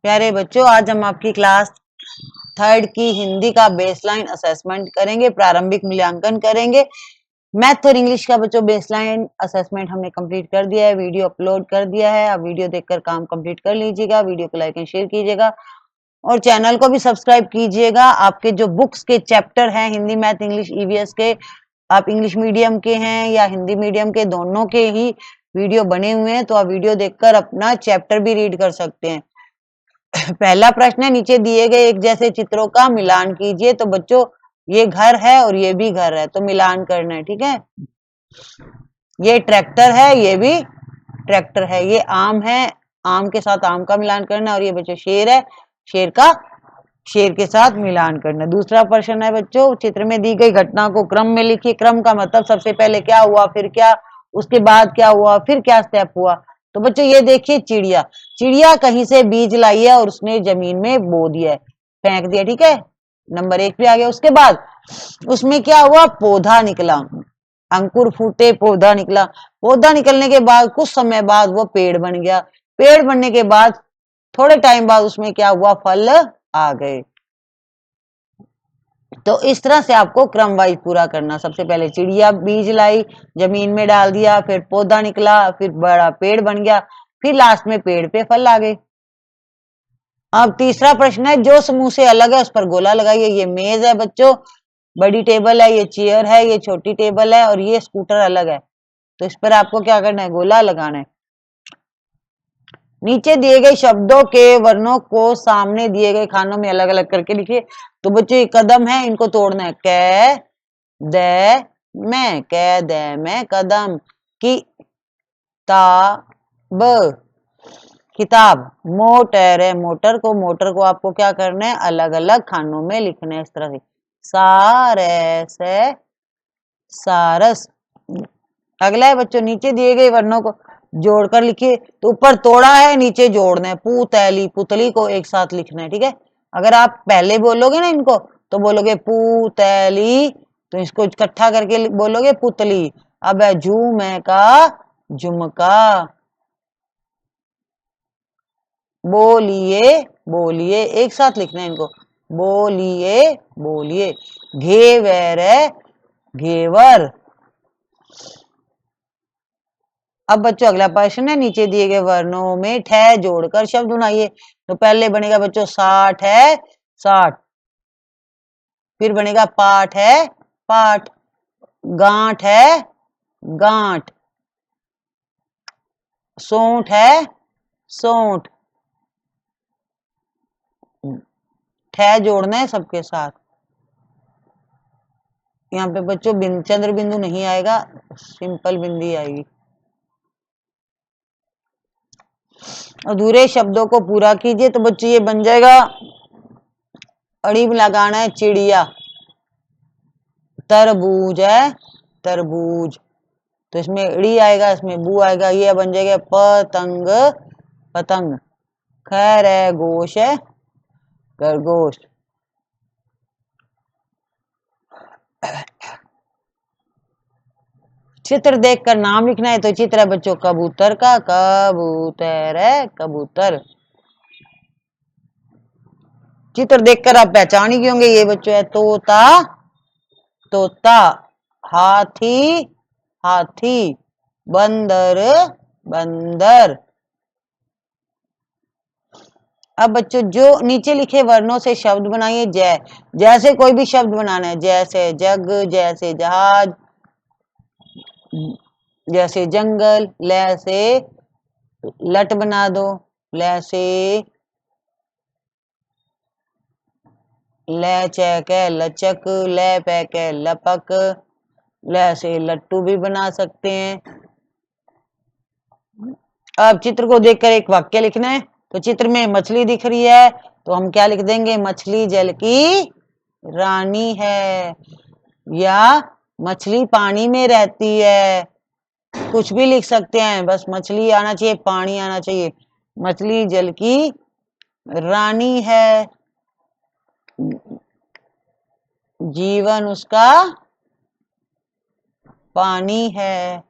प्यारे बच्चों, आज हम आपकी क्लास थर्ड की हिंदी का बेसलाइन असेसमेंट करेंगे, प्रारंभिक मूल्यांकन करेंगे। मैथ और इंग्लिश का बच्चों बेसलाइन असेसमेंट हमने कंप्लीट कर दिया है, वीडियो अपलोड कर दिया है। अब वीडियो देखकर काम कंप्लीट कर लीजिएगा, वीडियो को लाइक एंड शेयर कीजिएगा और चैनल को भी सब्सक्राइब कीजिएगा। आपके जो बुक्स के चैप्टर हैं हिंदी, मैथ, इंग्लिश, ईवीएस के, आप इंग्लिश मीडियम के हैं या हिंदी मीडियम के, दोनों के ही वीडियो बने हुए हैं, तो आप वीडियो देखकर अपना चैप्टर भी रीड कर सकते हैं। पहला प्रश्न है, नीचे दिए गए एक जैसे चित्रों का मिलान कीजिए। तो बच्चों, ये घर है और ये भी घर है, तो मिलान करना है, ठीक है। ये ट्रैक्टर है, ये भी ट्रैक्टर है। ये आम है, आम के साथ आम का मिलान करना है। और ये बच्चों शेर है, शेर का शेर के साथ मिलान करना। दूसरा प्रश्न है बच्चों, चित्र में दी गई घटना को क्रम में लिखिए। क्रम का मतलब सबसे पहले क्या हुआ, फिर क्या, उसके बाद क्या हुआ, फिर क्या स्टेप हुआ। तो बच्चों ये देखिए, चिड़िया, चिड़िया कहीं से बीज लाई है और उसने जमीन में बो दिया है, फेंक दिया, ठीक है, नंबर 1 पे आ गया। उसके बाद उसमें क्या हुआ, पौधा निकला, अंकुर फूटे, पौधा निकला। पौधा निकलने के बाद कुछ समय बाद वो पेड़ बन गया। पेड़ बनने के बाद थोड़े टाइम बाद उसमें क्या हुआ, फल आ गए। तो इस तरह से आपको क्रम वाइज पूरा करना। सबसे पहले चिड़िया बीज लाई, जमीन में डाल दिया, फिर पौधा निकला, फिर बड़ा पेड़ बन गया, फिर लास्ट में पेड़ पे फल आ गए। अब तीसरा प्रश्न है, जो समूह से अलग है उस पर गोला लगाइए। ये मेज है बच्चों, बड़ी टेबल है, ये चेयर है, ये छोटी टेबल है और ये स्कूटर अलग है। तो इस पर आपको क्या करना है, गोला लगाना है। नीचे दिए गए शब्दों के वर्णों को सामने दिए गए खानों में अलग अलग करके लिखिए। तो बच्चों ये कदम है, इनको तोड़ना है। कै द मैं, कै द मैं कदम। की ताब, किताब। मोटर है, मोटर को आपको क्या करना है, अलग अलग खानों में लिखना है, इस तरह से। सारस है, सारस। अगला है बच्चों, नीचे दिए गए वर्णों को जोड़कर लिखिए। तो ऊपर तोड़ा है, नीचे जोड़ना है। पुतली, पुतली को एक साथ लिखना है, ठीक है। अगर आप पहले बोलोगे ना इनको, तो बोलोगे पुतली, तो इसको इकट्ठा करके बोलोगे पुतली। अब है झूमे का, झुमका। बोलिए, बोलिए, एक साथ लिखना है इनको। बोलिए, बोलिए। घेवर है, घेवर। अब बच्चों अगला प्रश्न है, नीचे दिए गए वर्णों में ठह जोड़कर शब्द बनाइए। तो पहले बनेगा बच्चों साठ है, साठ। फिर बनेगा पाठ है, पाठ। गांठ है, गांठ। सोंठ है, सोंठ। ठह जोड़ना है सबके साथ। यहाँ पे बच्चों चंद्र बिंदु नहीं आएगा, सिंपल बिंदी आएगी। अधूरे शब्दों को पूरा कीजिए। तो बच्चों ये बन जाएगा, अड़ी में लगाना है चिड़िया। तरबूज है, तरबूज। तो इसमें अड़ी आएगा, इसमें बू आएगा, ये बन जाएगा पतंग, पतंग। खैर है, गोश है, खरगोश। चित्र देखकर नाम लिखना है। तो चित्र है बच्चों कबूतर का, कबूतर है, कबूतर। चित्र देखकर आप पहचान ही होंगे, ये बच्चों है तोता, तोता। हाथी, हाथी। बंदर, बंदर। अब बच्चों जो नीचे लिखे वर्णों से शब्द बनाइए। जय, जैसे कोई भी शब्द बनाना है, जैसे जग, जैसे जहाज, जैसे जंगल। ल से लट बना दो, ल से लचक है, लचक। ल पैक है, लपक। ल से लट्टू भी बना सकते हैं। अब चित्र को देखकर एक वाक्य लिखना है। तो चित्र में मछली दिख रही है, तो हम क्या लिख देंगे, मछली जल की रानी है, या मछली पानी में रहती है। कुछ भी लिख सकते हैं, बस मछली आना चाहिए, पानी आना चाहिए। मछली जल की रानी है, जीवन उसका पानी है।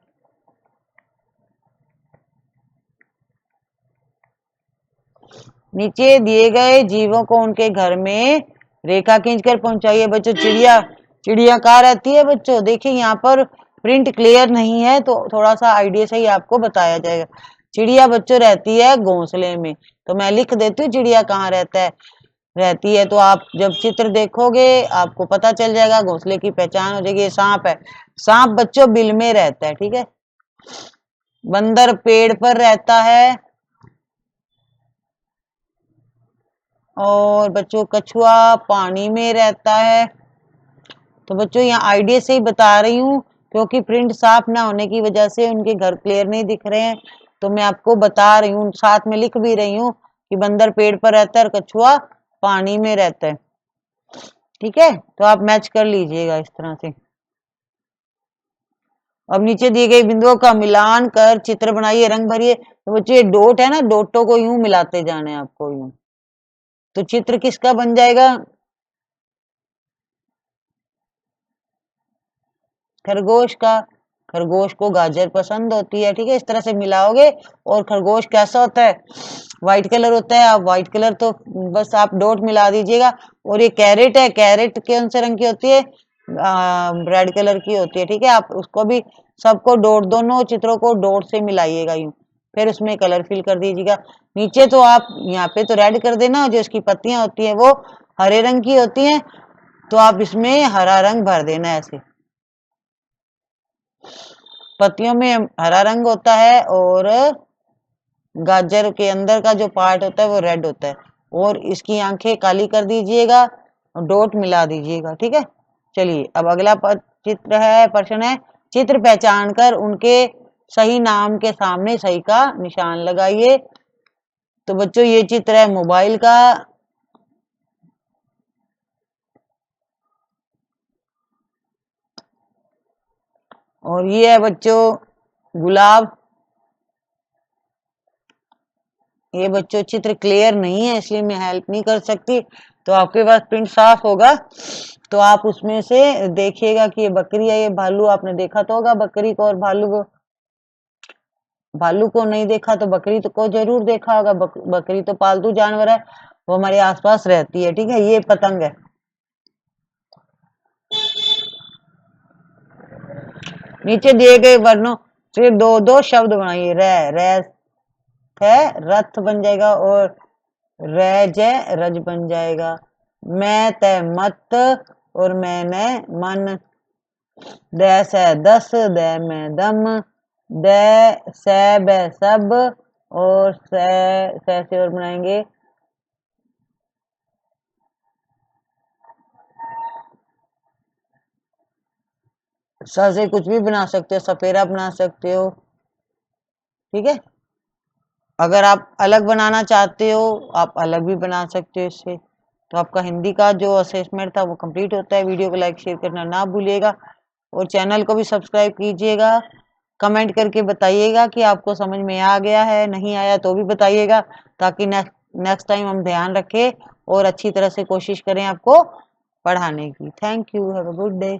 नीचे दिए गए जीवों को उनके घर में रेखा खींचकर पहुंचाइए। बच्चों चिड़िया कहाँ रहती है बच्चों? देखिए यहाँ पर प्रिंट क्लियर नहीं है तो थोड़ा सा आइडिया से ही आपको बताया जाएगा। चिड़िया बच्चों रहती है घोंसले में, तो मैं लिख देती हूँ चिड़िया कहाँ रहती है। तो आप जब चित्र देखोगे आपको पता चल जाएगा, घोंसले की पहचान हो जाएगी। सांप है, सांप बच्चों बिल में रहता है, ठीक है। बंदर पेड़ पर रहता है, और बच्चों कछुआ पानी में रहता है। तो बच्चों यहाँ आइडिया से ही बता रही हूँ, क्योंकि प्रिंट साफ ना होने की वजह से उनके घर क्लियर नहीं दिख रहे हैं, तो मैं आपको बता रही हूँ, साथ में लिख भी रही हूँ कि बंदर पेड़ पर रहता है और कछुआ पानी में रहता है, ठीक है। तो आप मैच कर लीजिएगा इस तरह से। अब नीचे दिए गए बिंदुओं का मिलान कर चित्र बनाइए, रंग भरिए। तो बच्चों ये डॉट है ना, डॉटों को यूं मिलाते जाने आपको यूं, तो चित्र किसका बन जाएगा? खरगोश का। खरगोश को गाजर पसंद होती है, ठीक है। इस तरह से मिलाओगे। और खरगोश कैसा होता है? व्हाइट कलर होता है। आप व्हाइट कलर तो बस आप डॉट मिला दीजिएगा। और ये कैरेट है, कैरेट कौन से रंग की होती है? रेड कलर की होती है, ठीक है। आप उसको भी सबको डॉट, दोनों चित्रों को डॉट से मिलाइएगा यूं, फिर उसमें कलर फिल कर दीजिएगा। नीचे तो आप यहाँ पे तो रेड कर देना, जो इसकी पत्तियां होती हैं वो हरे रंग की होती हैं, तो आप इसमें हरा रंग भर देना ऐसे। पत्तियों में हरा रंग होता है और गाजर के अंदर का जो पार्ट होता है वो रेड होता है। और इसकी आंखें काली कर दीजिएगा और डॉट मिला दीजिएगा, ठीक है। चलिए अब अगला चित्र है, प्रश्न है, चित्र पहचान कर उनके सही नाम के सामने सही का निशान लगाइए। तो बच्चों ये चित्र है मोबाइल का, और ये है बच्चों गुलाब। ये बच्चों चित्र क्लियर नहीं है इसलिए मैं हेल्प नहीं कर सकती, तो आपके पास प्रिंट साफ होगा तो आप उसमें से देखिएगा कि ये बकरी है, ये भालू आपने देखा तो होगा बकरी को, और भालू को, भालू को नहीं देखा तो बकरी तो को जरूर देखा होगा। बकरी तो पालतू जानवर है, वो हमारे आसपास रहती है, ठीक है। ये पतंग है। नीचे दिए गए वर्णों से दो दो शब्द बनाइए। रथ बन जाएगा, और रज रज बन जाएगा। मैं तय मत, और मैंने मन। दस है दस, द में दम। द सब सब, और से और बनाएंगे स से कुछ भी बना सकते हो, सपेरा बना सकते हो, ठीक है। अगर आप अलग बनाना चाहते हो आप अलग भी बना सकते हो इससे। तो आपका हिंदी का जो असेसमेंट था वो कंप्लीट होता है। वीडियो को लाइक शेयर करना ना भूलिएगा, और चैनल को भी सब्सक्राइब कीजिएगा। कमेंट करके बताइएगा कि आपको समझ में आ गया है, नहीं आया तो भी बताइएगा, ताकि नेक्स्ट टाइम हम ध्यान रखें और अच्छी तरह से कोशिश करें आपको पढ़ाने की। Thank you, have a good day.